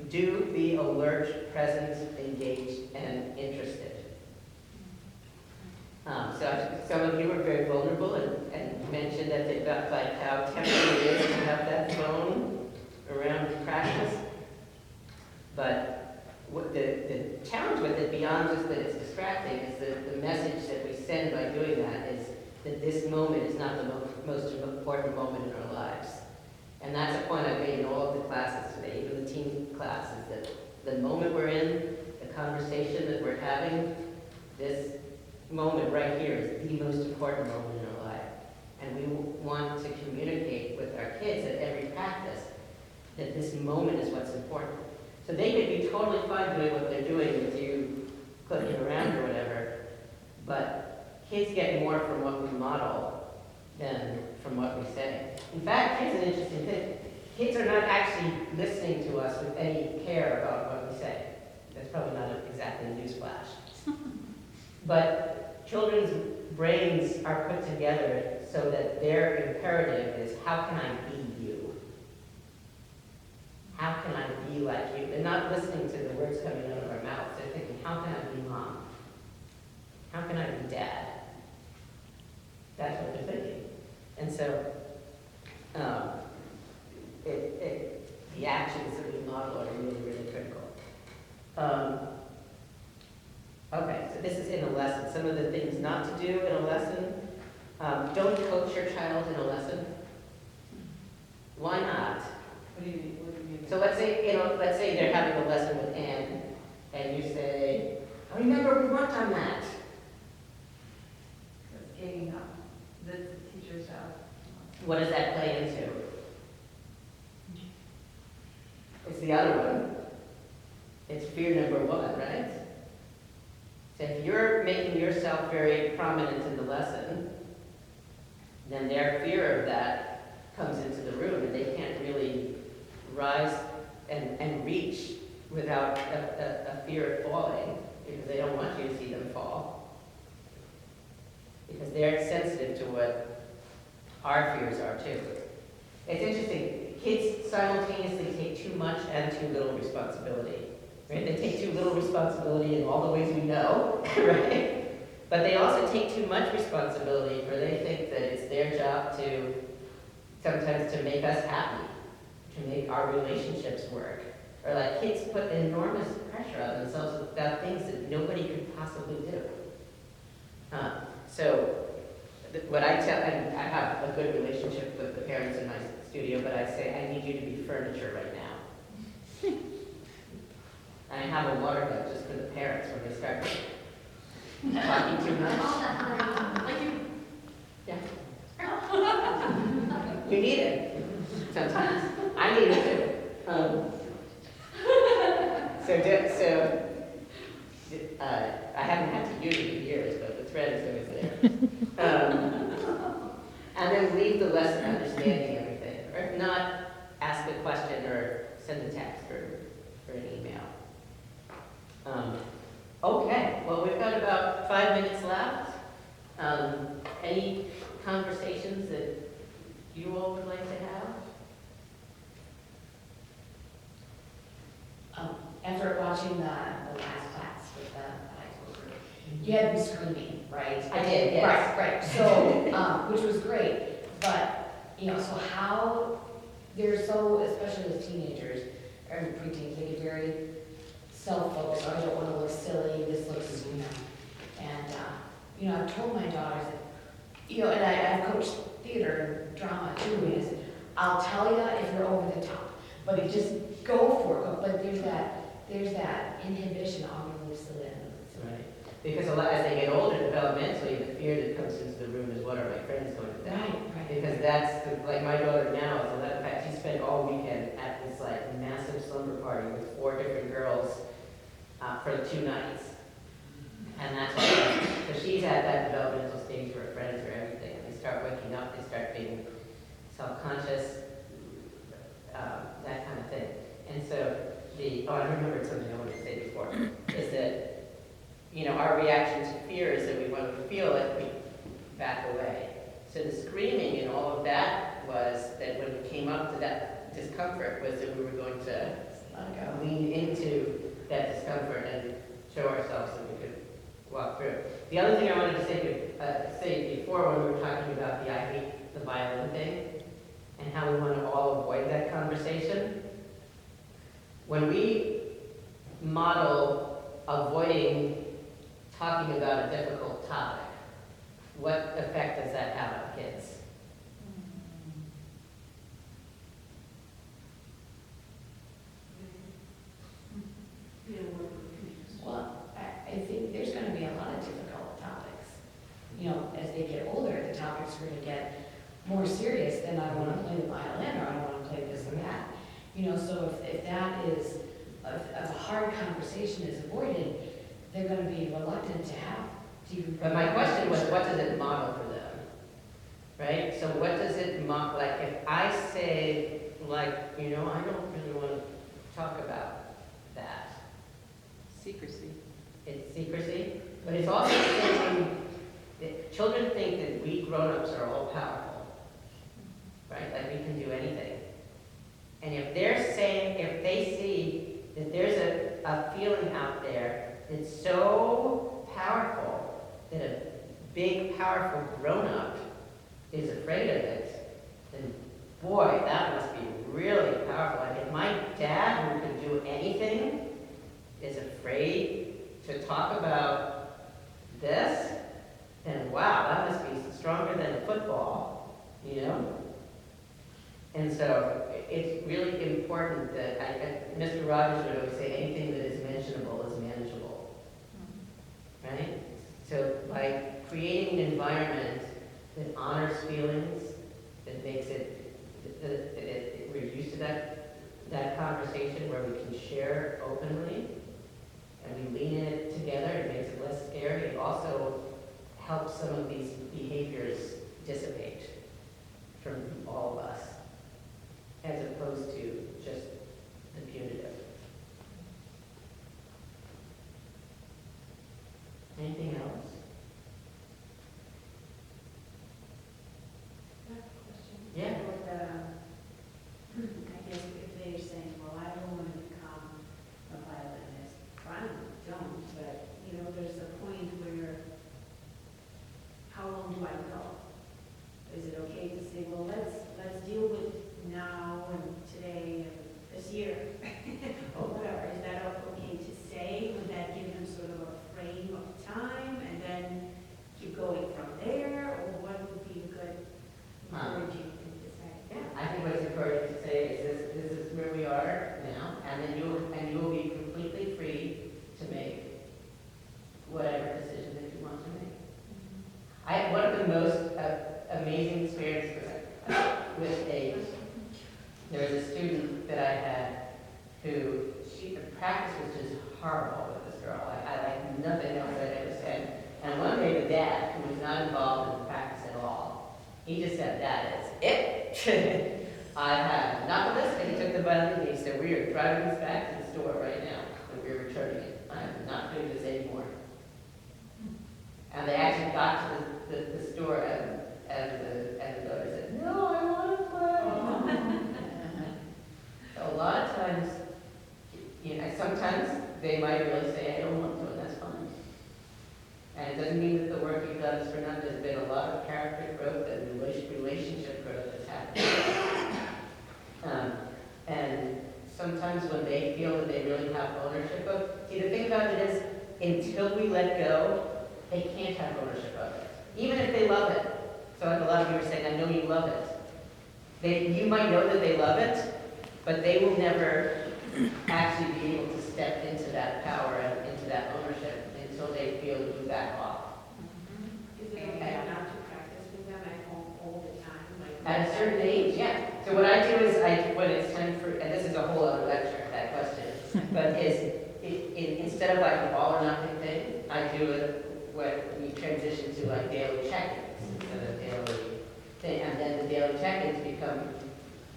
do be alert, present, engaged, and interested. So some of you were very vulnerable and mentioned that they felt like how tempting it is to have that phone around practice. But what the challenge with it, beyond just that it's distracting, is that the message that we send by doing that is that this moment is not the most important moment in our lives. And that's a point I've made in all of the classes today, even the teen classes, that the moment we're in, the conversation that we're having, this moment right here is the most important moment in our life. And we want to communicate with our kids at every practice that this moment is what's important. So they could be totally fine doing what they're doing with you clicking around or whatever, but kids get more from what we model than from what we say. In fact, here's an interesting thing. Kids are not actually listening to us with any care about what we say. That's probably not exactly a newsflash. But children's brains are put together so that their imperative is, how can I be you? How can I be like you? They're not listening to the words coming out of our mouths. They're thinking, how can I be mom? How can I be dad? That's what they're thinking. And so the actions that we model are really, really critical. Okay, so this is in a lesson. Some of the things not to do in a lesson. Don't coach your child in a lesson. Why not? What do you mean? So let's say they're having a lesson with Anne, and you say, oh, remember we worked on that. That's giving up. That's the teacher's job. What does that play into? It's the other one. It's fear number one, right? So if you're making yourself very prominent in the lesson, then their fear of that comes into the room, and they can't really rise and reach without a fear of falling, because they don't want you to see them fall. Because they're sensitive to what our fears are too. It's interesting, kids simultaneously take too much and too little responsibility. Right? They take too little responsibility in all the ways we know, right? But they also take too much responsibility, for they think that it's their job to sometimes to make us happy, to make our relationships work. Or like kids put enormous pressure on themselves about things that nobody could possibly do. What I tell, and I have a good relationship with the parents in my studio, but I say, I need you to be furniture right now. And I have a water gun just for the parents when they start talking too much. Yeah. You need it sometimes. I need it too. I haven't had to use it in years, but the thread is always there. And then leave the lesson understanding everything. Or if not, ask a question or send a text or an email. Okay, well, we've got about 5 minutes left. Any conversations that you all would like to have? After watching the last class with the high school group, you had me screaming, right? I did, yes. Right. So, which was great, but, so how, they're so, especially as teenagers, or preteens, they get very self-focused, I don't want to look silly, this looks, and, I've told my daughters that, and I've coached theater and drama too, is I'll tell you if you're over the top, but you just go for it, but there's that inhibition on really silly. Right. Because as they get older, developmentally, the fear that comes into the room is, what are my friends going to think? Right. Because that's, like my daughter now is 11. In fact, she spent all weekend at this like massive slumber party with 4 different girls for 2 nights. And that's why, so she's at that developmental stage where friends are everything. They start waking up, they start being self-conscious, that kind of thing. And so I remembered something I wanted to say before, is that, our reaction to fear is that we want to feel like we back away. So the screaming and all of that was that when we came up to that discomfort was that we were going to let it go. lean into that discomfort and show ourselves that we could walk through. The other thing I wanted to say before, when we were talking about the I hate the violin thing, and how we want to all avoid that conversation, when we model avoiding talking about a difficult topic, what effect does that have on kids? Well, I think there's gonna be a lot of difficult topics. You know, as they get older, the topics are gonna get more serious than I don't wanna play the violin, or I don't wanna play this and that. You know, so if that is, if a hard conversation is avoided, they're gonna be reluctant to have, to even. But my question was, what does it model for them? Right? So what does it model, like if I say, like, you know, I don't really want to talk about that. Secrecy. It's secrecy, but it's also saying that children think that we grown-ups are all powerful, right? Like we can do anything. And if they're saying, if they see that there's a feeling out there that's so powerful that a big, powerful grown-up is afraid of it, then boy, that must be really powerful. Like if my dad, who could do anything, is afraid to talk about this, then wow, that must be stronger than football, you know? And so it's really important that, Mr. Rogers would always say, anything that is mentionable is manageable, right? So by creating an environment that honors feelings, that makes it, that we're used to that conversation where we can share openly, and we lean in it together, it makes it less scary. It also helps some of these behaviors dissipate from all of us, as opposed to just the punitive. Anything else? Yeah. I guess if they're saying, well, I don't want to become a violinist, fine, don't, but, you know, there's a point where, how long do I go? Is it okay to say, well, let's deal with now and today and this year, or whatever, is that okay to say? Would that give them sort of a frame of time and then keep going from there, or what would be a good encouraging thing to say? Yeah, I think what's important to say is this is where we are now, and then you will be completely free to make whatever decision that you want to make. One of the most amazing experiences with there was a student that I had who, the practice was just horrible with this girl. I like nothing else I'd ever said. And one day the dad, who was not involved in the practice at all, he just said, that is it. I have enough of this, and he took the violin and he said, we are driving this back to the store right now, and we're returning it. I am not doing this anymore. And they actually got to the store, and the daughter said, no, I want to play. So a lot of times, you know, sometimes they might really say, I don't want to, and that's fine. And it doesn't mean that the work you've done is for nothing. There's been a lot of character growth and relationship growth that's happened. And sometimes when they feel that they really have ownership of, see, the thing about it is, until we let go, they can't have ownership of it, even if they love it. So like a lot of you are saying, I know you love it. You might know that they love it, but they will never actually be able to step into that power and into that ownership until they feel you back off. Is it okay not to practice with them at home all the time? Like At a certain age, yeah. So what I do is, when it's time for, and this is a whole other lecture, that question, but instead of like an all or nothing thing, I do it when we transition to like daily check-ins instead of daily thing, and then the daily check-ins become,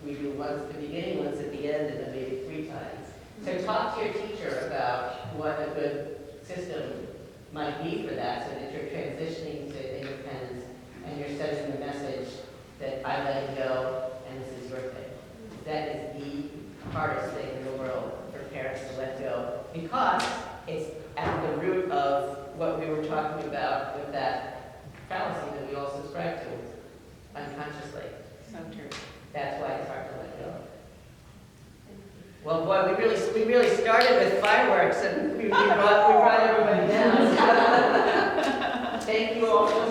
we do once at the beginning, once at the end, and then maybe 3 times. So talk to your teacher about what a good system might be for that, so that you're transitioning to independence and you're sending the message that I let it go and this is your thing. That is the hardest thing in the world because it's at the root of what we were talking about with that fallacy that we all subscribe to unconsciously. So true. That's why it's hard to let go. Well, boy, we really started with fireworks and we brought everybody down. Thank you all so